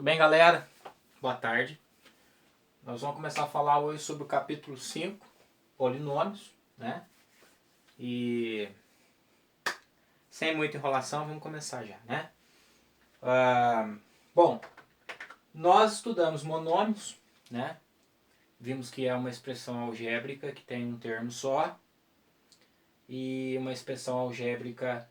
Tudo bem, galera? Boa tarde. Nós vamos começar a falar hoje sobre o capítulo 5, polinômios, né? E sem muita enrolação, vamos começar já, né? Bom, nós estudamos monômios, né? Vimos que é uma expressão algébrica que tem um termo só e uma expressão algébrica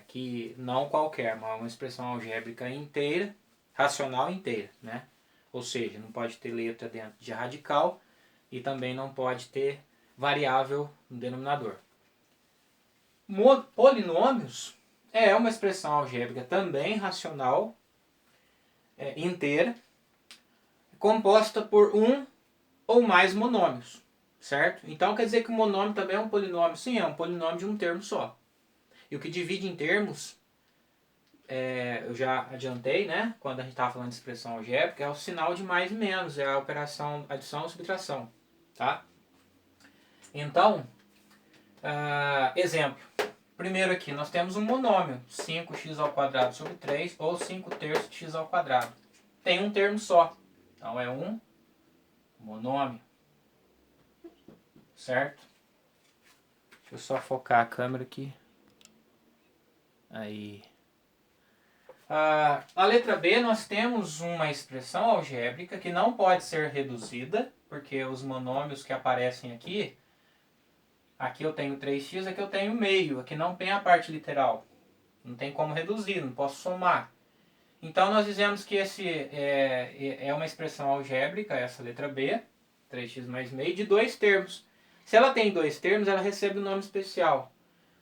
que não qualquer, mas uma expressão algébrica inteira, racional inteira, né? Ou seja, não pode ter letra dentro de radical e também não pode ter variável no denominador. Polinômios é uma expressão algébrica também racional inteira, composta por um ou mais monômios, certo? Então quer dizer que o monômio também é um polinômio? Sim, é um polinômio de um termo só. E o que divide em termos, eu já adiantei, né? Quando a gente estava falando de expressão algébrica, é o sinal de mais e menos, é a operação adição e subtração, tá? Então, exemplo. Primeiro aqui, nós temos um monômio, 5x ao quadrado sobre 3, ou 5 terços de x ao quadrado. Tem um termo só, então é um monômio, certo? Deixa eu só focar a câmera aqui. Aí. A letra B, nós temos uma expressão algébrica que não pode ser reduzida, porque os monômios que aparecem aqui eu tenho 3x, aqui eu tenho meio, aqui não tem a parte literal. Não tem como reduzir, não posso somar. Então nós dizemos que esse é uma expressão algébrica, essa letra B, 3x mais meio, de dois termos. Se ela tem dois termos, ela recebe um nome especial.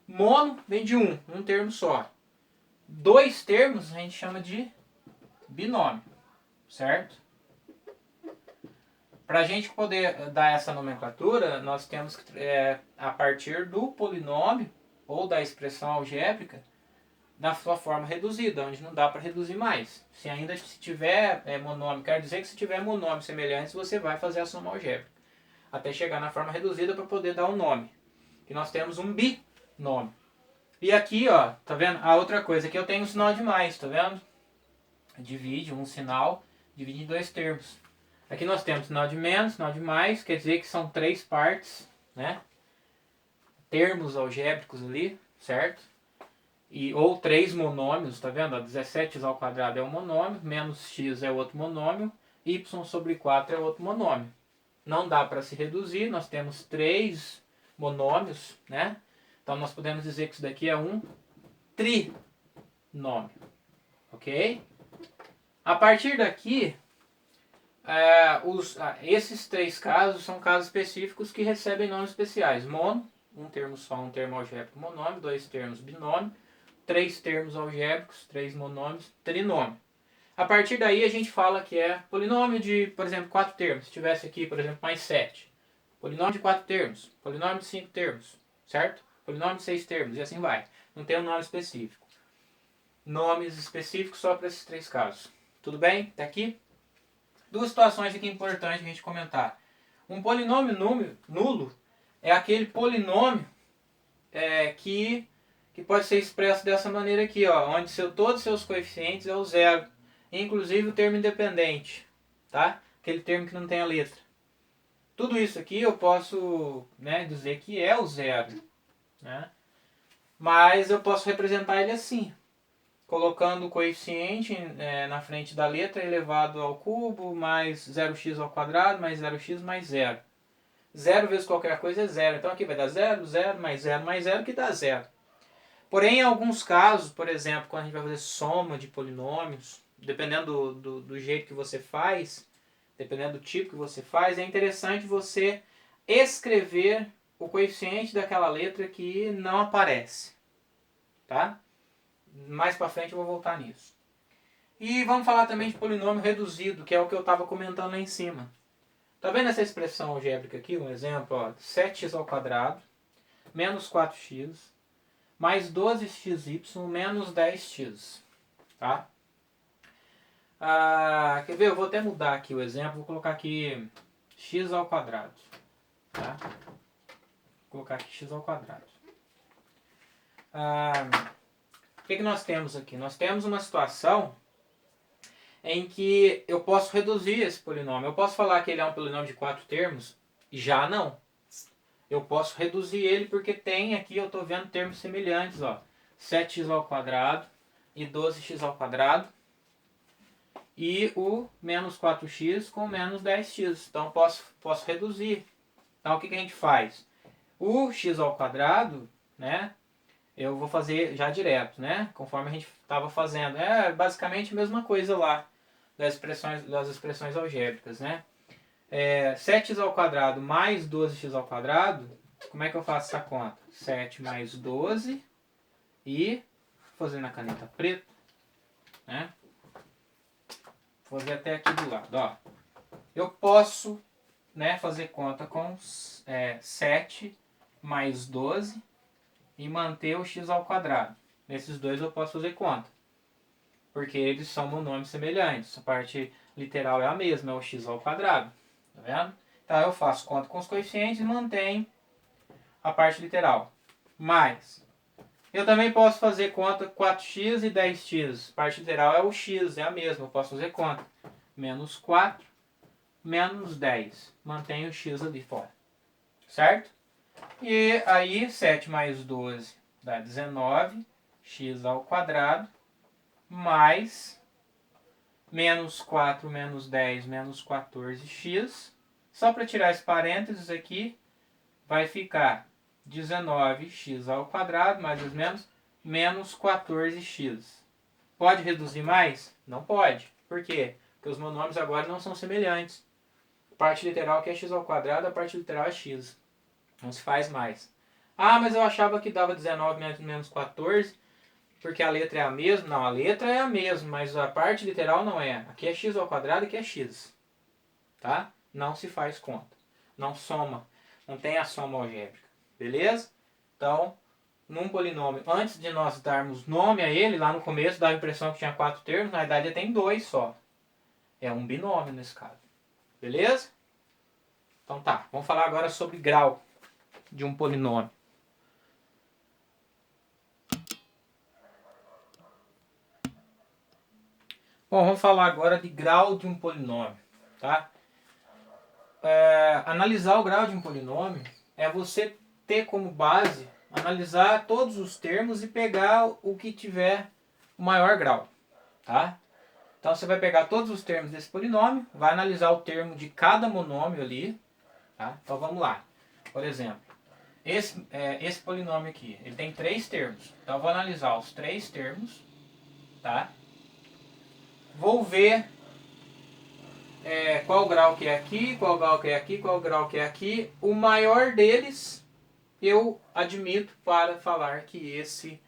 Mono vem de um termo só. Dois termos a gente chama de binômio, certo? Para a gente poder dar essa nomenclatura, nós temos que, a partir do polinômio ou da expressão algébrica, na sua forma reduzida, onde não dá para reduzir mais. Se tiver monômio, quer dizer que se tiver monômios semelhantes, você vai fazer a soma algébrica, até chegar na forma reduzida para poder dar o nome. E nós temos um binômio. E aqui, ó, tá vendo? A outra coisa, aqui eu tenho um sinal de mais, tá vendo? Divide um sinal, divide em dois termos. Aqui nós temos sinal de menos, sinal de mais, quer dizer que são três partes, né? Termos algébricos ali, certo? Ou três monômios, tá vendo? 17x ao quadrado é um monômio, menos x é outro monômio, y sobre 4 é outro monômio. Não dá para se reduzir, nós temos três monômios, né? Então nós podemos dizer que isso daqui é um trinômio, ok? A partir daqui, esses três casos são casos específicos que recebem nomes especiais. Mono, um termo só, um termo algébrico monômio, dois termos binômio, três termos algébricos, três monômios, trinômio. A partir daí a gente fala que é polinômio de, por exemplo, 4 termos. Se tivesse aqui, por exemplo, mais 7. Polinômio de 4 termos, polinômio de 5 termos, certo? Polinômio de 6 termos e assim vai. Não tem um nome específico. Nomes específicos só para esses três casos. Tudo bem? Até aqui? Duas situações aqui importantes a gente comentar. Um polinômio nulo é aquele polinômio que pode ser expresso dessa maneira aqui, ó, onde todos os seus coeficientes é o zero, inclusive o termo independente, tá? Aquele termo que não tem a letra. Tudo isso aqui eu posso, né, dizer que é o zero, né? Mas eu posso representar ele assim, colocando o coeficiente na frente da letra elevado ao cubo, mais 0x ao quadrado, mais 0x mais 0. 0 vezes qualquer coisa é 0. Então aqui vai dar 0, 0, mais 0, mais 0, que dá 0. Porém, em alguns casos, por exemplo, quando a gente vai fazer soma de polinômios, dependendo do jeito que você faz, dependendo do tipo que você faz, é interessante você escrever o coeficiente daquela letra que não aparece, tá? Mais para frente eu vou voltar nisso. E vamos falar também de polinômio reduzido, que é o que eu estava comentando lá em cima. Tá vendo essa expressão algébrica aqui? Um exemplo, ó, 7x ao quadrado menos 4x mais 12xy menos 10x. Tá? Quer ver? Eu vou até mudar aqui o exemplo. Vou colocar aqui x ao quadrado. Tá? Vou colocar aqui x ao quadrado. O que nós temos aqui? Nós temos uma situação em que eu posso reduzir esse polinômio. Eu posso falar que ele é um polinômio de 4 termos? Já não. Eu posso reduzir ele porque tem aqui, eu estou vendo termos semelhantes, ó. 7x ao quadrado e 12x ao quadrado. E o menos 4x com menos 10x. Então posso reduzir. Então o que a gente faz? O x ao quadrado, né? Eu vou fazer já direto, né? Conforme a gente estava fazendo. É basicamente a mesma coisa lá das expressões algébricas, né? 7x ao quadrado mais 12x ao quadrado, como é que eu faço essa conta? 7 mais 12 e vou fazer na caneta preta, né? Vou fazer até aqui do lado, ó. Eu posso, né, fazer conta com 7 mais 12 e manter o x ao quadrado. Nesses dois eu posso fazer conta, porque eles são monômios semelhantes. A parte literal é a mesma, é o x ao quadrado. Tá vendo? Então eu faço conta com os coeficientes e mantenho a parte literal. Mas eu também posso fazer conta 4x e 10x. A parte literal é o x, é a mesma. Eu posso fazer conta. Menos 4, menos 10. Mantenho o x ali fora. Certo? E aí 7 mais 12 dá 19. X ao quadrado. Mais menos 4 menos 10 menos 14x. Só para tirar esse parênteses aqui, vai ficar 19x ao quadrado, mais ou menos, menos 14x. Pode reduzir mais? Não pode. Por quê? Porque os monômios agora não são semelhantes. A parte literal aqui é x ao quadrado, a parte literal é x. Não se faz mais. Ah, mas eu achava que dava 19 menos 14, porque a letra é a mesma. Não, a letra é a mesma, mas a parte literal não é. Aqui é x ao quadrado e aqui é x. Tá? Não se faz conta. Não soma. Não tem a soma algébrica. Beleza? Então, num polinômio, antes de nós darmos nome a ele, lá no começo dava a impressão que tinha 4 termos, na verdade tem 2 só. É um binômio nesse caso. Beleza? Então tá, vamos falar agora sobre grau de um polinômio. Bom, vamos falar agora de grau de um polinômio, tá? Analisar o grau de um polinômio é você ter como base, analisar todos os termos e pegar o que tiver o maior grau, tá? Então você vai pegar todos os termos desse polinômio, vai analisar o termo de cada monômio ali, tá? Então vamos lá. Por exemplo, esse polinômio aqui, ele tem 3 termos. Então eu vou analisar os 3 termos, tá? Vou ver qual grau que é aqui, qual grau que é aqui, qual grau que é aqui. O maior deles eu admito para falar que esse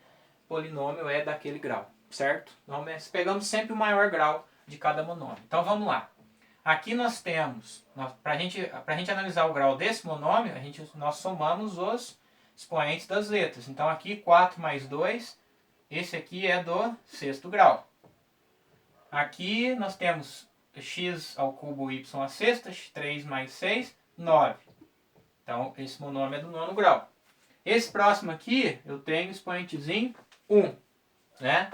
polinômio é daquele grau, certo? Então pegamos sempre o maior grau de cada monômio. Então vamos lá. Aqui nós temos, para a gente analisar o grau desse monômio, nós somamos os expoentes das letras. Então aqui 4 mais 2, esse aqui é do sexto grau. Aqui nós temos x ao cubo y à sexta, 3 mais 6, 9. Então esse monômio é do nono grau. Esse próximo aqui eu tenho expoentezinho 1, né?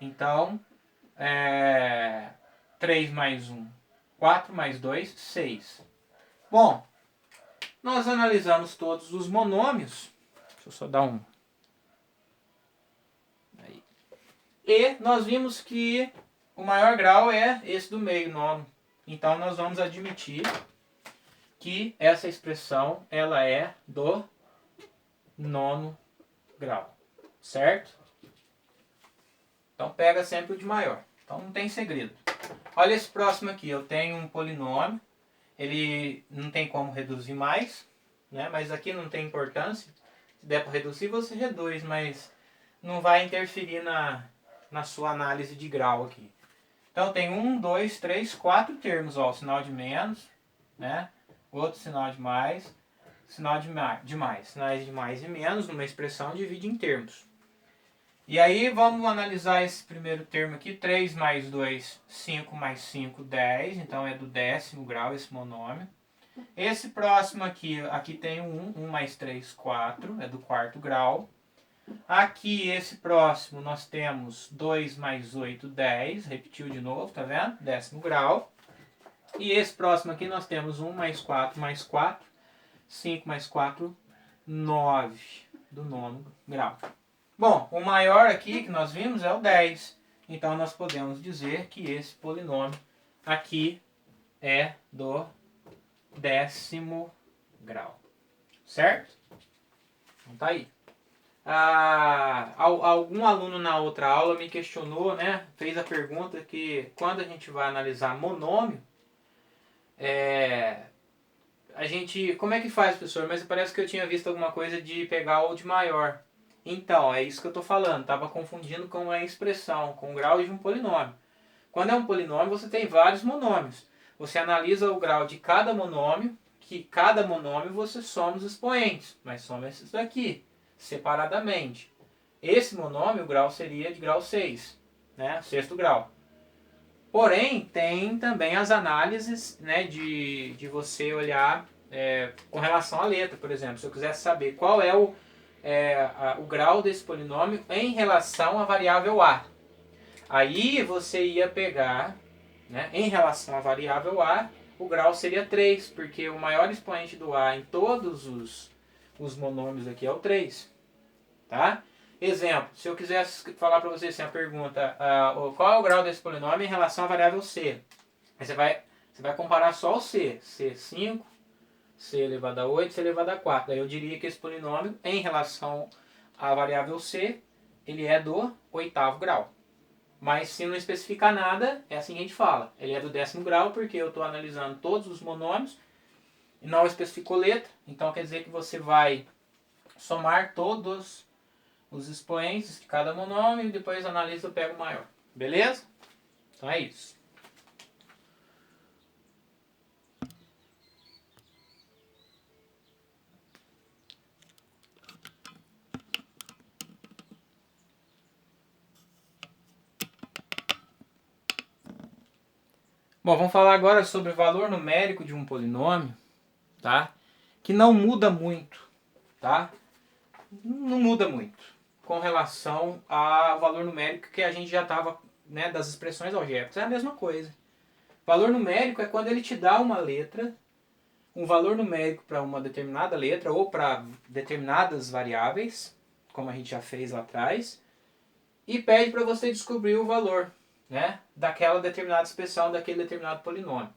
Então 3 mais 1, 4 mais 2, 6. Bom, nós analisamos todos os monômios. Deixa eu só dar um. Aí. E nós vimos que o maior grau é esse do meio, nono. Então nós vamos admitir que essa expressão ela é do nono grau. Certo? Então pega sempre o de maior. Então não tem segredo. Olha esse próximo aqui. Eu tenho um polinômio. Ele não tem como reduzir mais, né? Mas aqui não tem importância. Se der para reduzir, você reduz, mas não vai interferir na sua análise de grau aqui. Então tem 1, 2, 3, 4 termos. Ó, o sinal de menos, né? Outro sinal de mais, sinal de mais. Sinais de mais e menos numa expressão divide em termos. E aí vamos analisar esse primeiro termo aqui, 3 mais 2, 5 mais 5, 10, então é do 10º grau esse monômio. Esse próximo aqui tem 1, 1 mais 3, 4, é do 4º grau. Aqui, esse próximo, nós temos 2 mais 8, 10. Repetiu de novo, tá vendo? 10º grau. E esse próximo aqui, nós temos 1 mais 4 mais 4. 5 mais 4, 9 do 9º grau. Bom, o maior aqui que nós vimos é o 10. Então, nós podemos dizer que esse polinômio aqui é do 10º grau. Certo? Então tá aí. Algum aluno na outra aula me questionou, né? Fez a pergunta que quando a gente vai analisar monômio, a gente... Como é que faz, professor? Mas parece que eu tinha visto alguma coisa de pegar o de maior. Então, é isso que eu estou falando. Estava confundindo com a expressão, com o grau de um polinômio. Quando é um polinômio, você tem vários monômios. Você analisa o grau de cada monômio, que cada monômio você soma os expoentes, mas soma esses daqui, separadamente. Esse monômio, o grau seria de grau 6, né? 6º grau. Porém, tem também as análises, né, de você olhar com relação à letra, por exemplo. Se eu quisesse saber qual é o grau desse polinômio em relação à variável A. Aí você ia pegar, né, em relação à variável A, o grau seria 3, porque o maior expoente do A em todos os monômios aqui é o 3. Tá? Exemplo, se eu quisesse falar para você assim, a pergunta, qual é o grau desse polinômio em relação à variável C? Aí você vai comparar só o C. C5, C elevado a 8, C elevado a 4. Daí eu diria que esse polinômio, em relação à variável C, ele é do 8º grau. Mas se não especificar nada, é assim que a gente fala. Ele é do 10º grau porque eu estou analisando todos os monômios e não especificou letra. Então quer dizer que você vai somar todos os expoentes de cada monômio e depois analisa e pega o maior. Beleza? Então é isso. Bom, vamos falar agora sobre o valor numérico de um polinômio, tá? Que não muda muito, tá? Não muda muito com relação ao valor numérico que a gente já estava, né, das expressões algébricas. É a mesma coisa. Valor numérico é quando ele te dá uma letra, um valor numérico para uma determinada letra ou para determinadas variáveis, como a gente já fez lá atrás, e pede para você descobrir o valor, né, daquela determinada expressão, daquele determinado polinômio.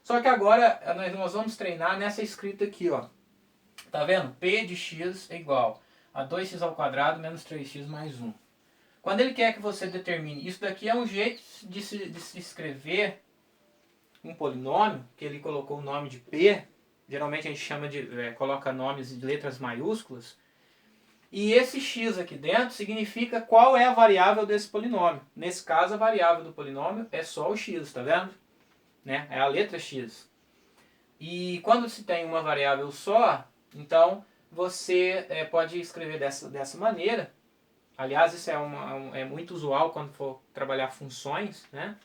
Só que agora nós vamos treinar nessa escrita aqui, ó. Tá vendo? P de x é igual a 2x ao quadrado menos 3x mais 1. Quando ele quer que você determine, isso daqui é um jeito de se escrever um polinômio, que ele colocou o nome de P, geralmente a gente chama coloca nomes de letras maiúsculas, e esse x aqui dentro significa qual é a variável desse polinômio. Nesse caso, a variável do polinômio é só o x, tá vendo? Né? É a letra x. E quando se tem uma variável só, então você pode escrever dessa maneira. Aliás, isso é muito usual quando for trabalhar funções, né?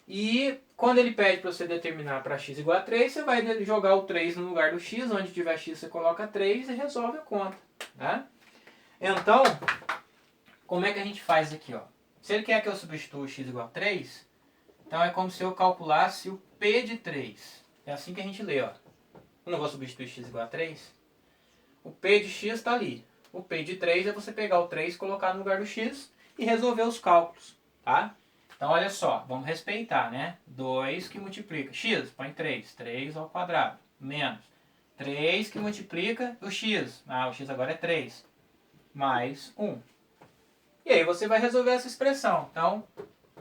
E quando ele pede para você determinar para x igual a 3, você vai jogar o 3 no lugar do x, onde tiver x você coloca 3 e resolve a conta. Tá? Então, como é que a gente faz aqui? Ó? Se ele quer que eu substitua x igual a 3, então é como se eu calculasse o p de 3. É assim que a gente lê. Ó. Eu não vou substituir x igual a 3. O p de x está ali. O p de 3 é você pegar o 3, colocar no lugar do x e resolver os cálculos. Tá? Então, olha só, vamos respeitar, né? 2 que multiplica x, põe 3, 3 ao quadrado, menos 3 que multiplica o x, o x agora é 3, mais 1. E aí você vai resolver essa expressão. Então,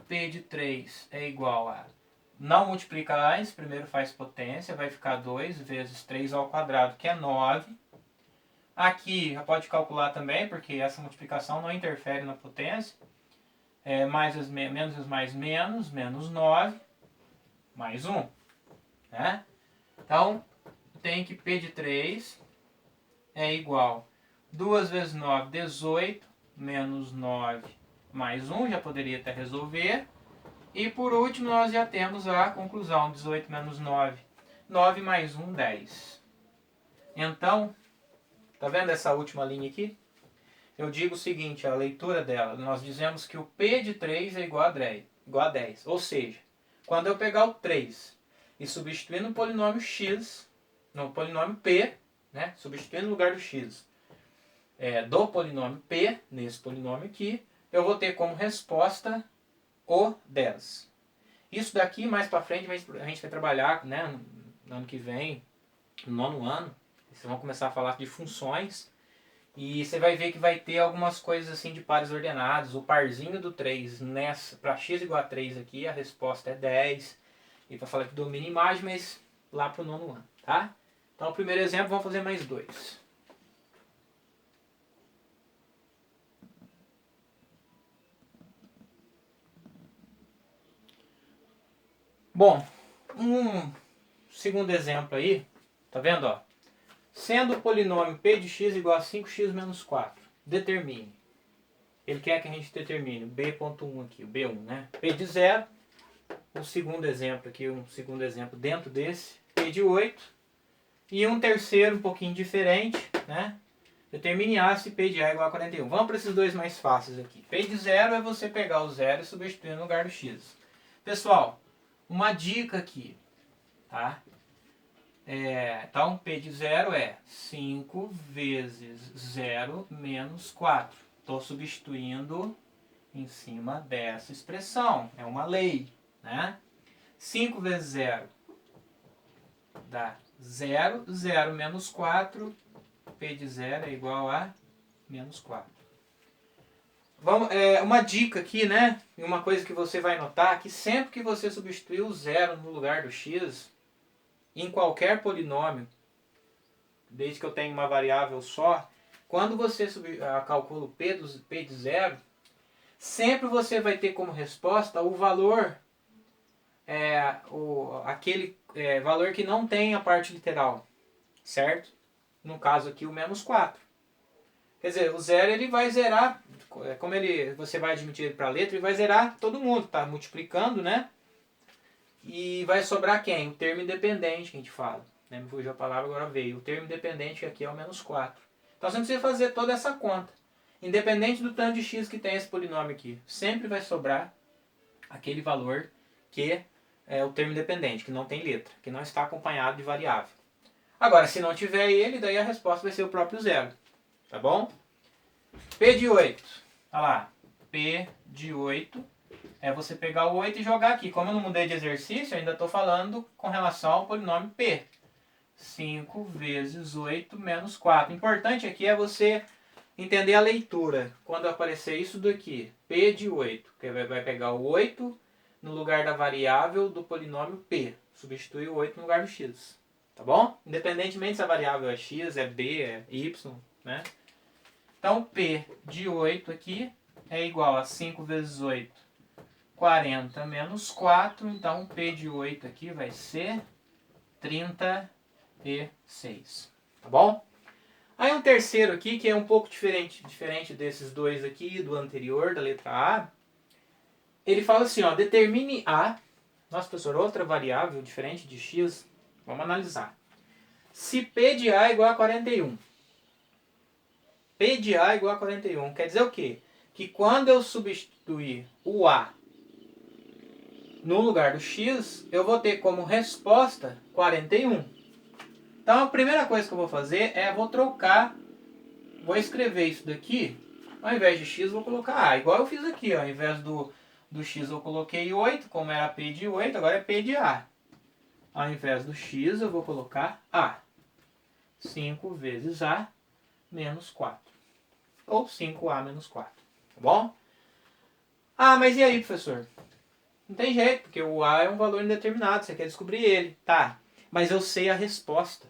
p de 3 é igual a... Não multiplica antes, primeiro faz potência, vai ficar 2 vezes 3 ao quadrado, que é 9. Aqui já pode calcular também, porque essa multiplicação não interfere na potência. Menos mais menos 9, mais 1. Né? Então, tem que P de 3 é igual a 2 vezes 9, 18, menos 9, mais 1, já poderia até resolver. E por último, nós já temos a conclusão, 18 menos 9, 9 mais 1, 10. Então, tá vendo essa última linha aqui? eu digo o seguinte, a leitura dela, nós dizemos que o P de 3 é igual a 10. Ou seja, quando eu pegar o 3 e substituir no polinômio x, no polinômio P, né, substituir no lugar do x, do polinômio P, nesse polinômio aqui, eu vou ter como resposta o 10. Isso daqui, mais para frente, a gente vai trabalhar, né, no ano que vem, no nono ano, vocês vão começar a falar de funções, e você vai ver que vai ter algumas coisas assim de pares ordenados. O parzinho do 3, para x igual a 3 aqui, a resposta é 10. E para falar que domina imagem, mas lá para o nono ano, tá? Então, o primeiro exemplo, vamos fazer mais dois. Bom, um segundo exemplo aí, tá vendo, ó? Sendo o polinômio p de x igual a 5x menos 4, determine. Ele quer que a gente determine o b.1 aqui, o b1, né? P de 0, um segundo exemplo aqui, um segundo exemplo dentro desse, p de 8, e um terceiro um pouquinho diferente, né? Determine A se P de A é igual a 41. Vamos para esses dois mais fáceis aqui. P de 0 é você pegar o 0 e substituir no lugar do x. Pessoal, uma dica aqui, tá? Então, P de 0 é 5 vezes 0 menos 4. Estou substituindo em cima dessa expressão. É uma lei, né? 5 vezes 0 dá 0. 0 menos 4. P de 0 é igual a menos 4. Uma dica aqui, né? Uma coisa que você vai notar, que sempre que você substituir o 0 no lugar do x, em qualquer polinômio, desde que eu tenha uma variável só, quando você calcula o P de 0, sempre você vai ter como resposta o valor, aquele valor que não tem a parte literal, certo? No caso aqui o menos 4. Quer dizer, o 0 ele vai zerar, como você vai admitir ele para a letra, ele vai zerar todo mundo, tá multiplicando, né? E vai sobrar quem? O termo independente que a gente fala. Né? Me fugiu a palavra, agora veio. O termo independente que aqui é o menos 4. Então você não precisa fazer toda essa conta. Independente do tanto de x que tem esse polinômio aqui, sempre vai sobrar aquele valor que é o termo independente, que não tem letra, que não está acompanhado de variável. Agora, se não tiver ele, daí a resposta vai ser o próprio 0. Tá bom? P de 8. Olha lá. P de 8 é você pegar o 8 e jogar aqui. Como eu não mudei de exercício, eu ainda estou falando com relação ao polinômio P. 5 vezes 8 menos 4. O importante aqui é você entender a leitura. Quando aparecer isso daqui, P de 8, que vai pegar o 8 no lugar da variável do polinômio P. Substitui o 8 no lugar do x. Tá bom? Independentemente se a variável é x, é b, é y, né? Então, P de 8 aqui é igual a 5 vezes 8, 40 menos 4. Então, P de 8 aqui vai ser 36. Tá bom? Aí um terceiro aqui, que é um pouco diferente desses dois aqui, do anterior, da letra A. Ele fala assim, ó, determine A. Nossa, professor, outra variável diferente de x. Vamos analisar. Se P de A é igual a 41. P de A é igual a 41. Quer dizer o quê? Que quando eu substituir o A no lugar do x, eu vou ter como resposta 41. Então a primeira coisa que eu vou fazer vou escrever isso daqui, ao invés de x vou colocar A, igual eu fiz aqui, ó, ao invés do x eu coloquei 8, como era P de 8, agora é P de A. Ao invés do x eu vou colocar A. 5 vezes A menos 4. Ou 5A menos 4. Tá bom? Ah, mas e aí, professor? Não tem jeito, porque o A é um valor indeterminado, você quer descobrir ele. Tá, mas eu sei a resposta.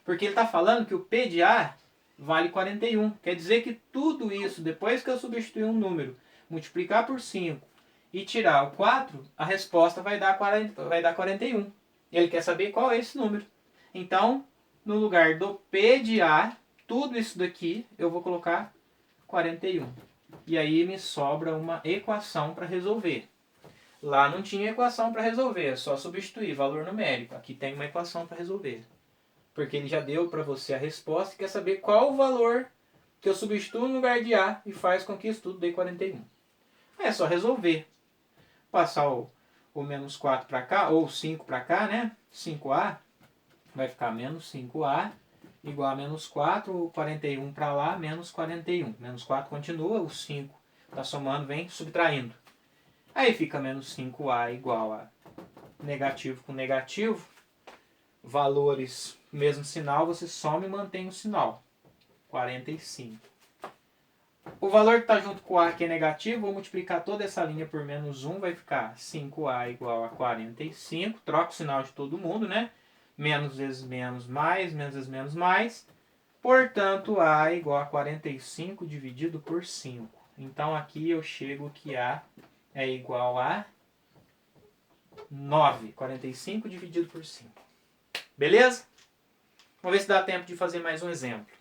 Porque ele está falando que o P de A vale 41. Quer dizer que tudo isso, depois que eu substituir um número, multiplicar por 5 e tirar o 4, a resposta vai dar 41. Ele quer saber qual é esse número. Então, no lugar do P de A, tudo isso daqui, eu vou colocar 41. E aí me sobra uma equação para resolver. Lá não tinha equação para resolver, é só substituir valor numérico. Aqui tem uma equação para resolver. Porque ele já deu para você a resposta e quer saber qual o valor que eu substituo no lugar de A e faz com que isso tudo dê 41. Aí é só resolver. Passar o menos 4 para cá, ou 5 para cá, né? 5A vai ficar menos 5A igual a menos 4, o 41 para lá, menos 41. Menos 4 continua, o 5 está somando, vem subtraindo. Aí fica menos 5A igual a negativo com negativo. Valores, mesmo sinal, você soma e mantém o sinal. 45. O valor que está junto com o A, que é negativo, vou multiplicar toda essa linha por menos 1, vai ficar 5A igual a 45. Troca o sinal de todo mundo, né? Menos vezes menos, mais, menos vezes menos, mais. Portanto, A é igual a 45 dividido por 5. Então, aqui eu chego que A é igual a 9. 45 dividido por 5. Beleza? Vamos ver se dá tempo de fazer mais um exemplo.